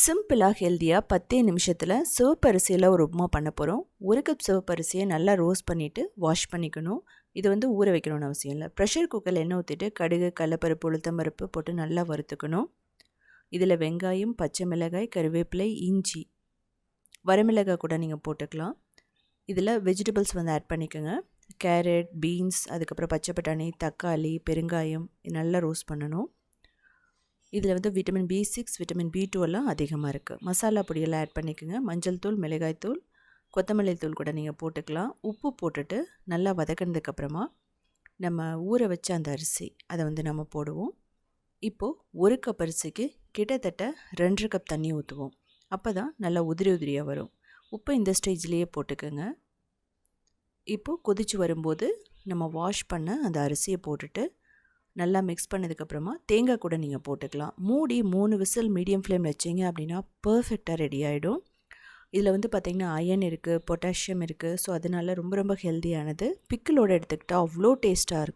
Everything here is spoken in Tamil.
சிம்பிளாக ஹெல்த்தியாக 10 நிமிஷத்தில் சிவப்பரிசியில் ஒரு உப்புமா பண்ண போகிறோம். 1 கப் சிவப்பரிசியை நல்லா ரோஸ்ட் பண்ணிவிட்டு வாஷ் பண்ணிக்கணும். இது ஊற வைக்கணும்னு அவசியம் இல்லை. ப்ரெஷர் குக்கரில் எண்ணெய் ஊற்றிட்டு கடுகு, கடலைப்பருப்பு, உளுத்தம்பருப்பு போட்டு நல்லா வறுத்துக்கணும். இதில் வெங்காயம், பச்சை மிளகாய், கருவேப்பிலை, இஞ்சி, வரமிளகாய் கூட நீங்கள் போட்டுக்கலாம். இதில் வெஜிடபிள்ஸ் ஆட் பண்ணிக்கோங்க. கேரட், பீன்ஸ், அதுக்கப்புறம் பச்சை பட்டாணி, தக்காளி, பெருங்காயம் நல்லா ரோஸ்ட் பண்ணணும். இதில் விட்டமின் B6, விட்டமின் B2 எல்லாம் அதிகமாக இருக்குது. மசாலா பொடியெல்லாம் ஆட் பண்ணிக்கோங்க. மஞ்சள் தூள், மிளகாய் தூள், கொத்தமல்லி தூள் கூட நீங்கள் போட்டுக்கலாம். உப்பு போட்டுட்டு நல்லா வதக்கினதுக்கப்புறமா நம்ம ஊற வச்ச அந்த அரிசி அதை நம்ம போடுவோம். இப்போது 1 கப் அரிசிக்கு கிட்டத்தட்ட 2.5 கப் தண்ணி ஊற்றுவோம். அப்போ தான் நல்லா உதிரி உதிரியாக வரும். உப்பு இந்த ஸ்டேஜ்லேயே போட்டுக்கோங்க. இப்போது கொதித்து வரும்போது நம்ம வாஷ் பண்ண அந்த அரிசியை போட்டுட்டு நல்லா மிக்ஸ் பண்ணதுக்கப்புறமா தேங்காய் கூட நீங்கள் போட்டுக்கலாம். மூடி 3 விசில் மீடியம் ஃப்ளேம் வச்சிங்க அப்படின்னா பர்ஃபெக்டாக ரெடி ஆகிடும். இதில் பார்த்திங்கன்னா அயன் இருக்குது, பொட்டாசியம் இருக்குது. ஸோ அதனால் ரொம்ப ரொம்ப ஹெல்த்தியானது. பிக்கிளோடு எடுத்துக்கிட்டால் அவ்வளோ டேஸ்ட்டாக இருக்கும்.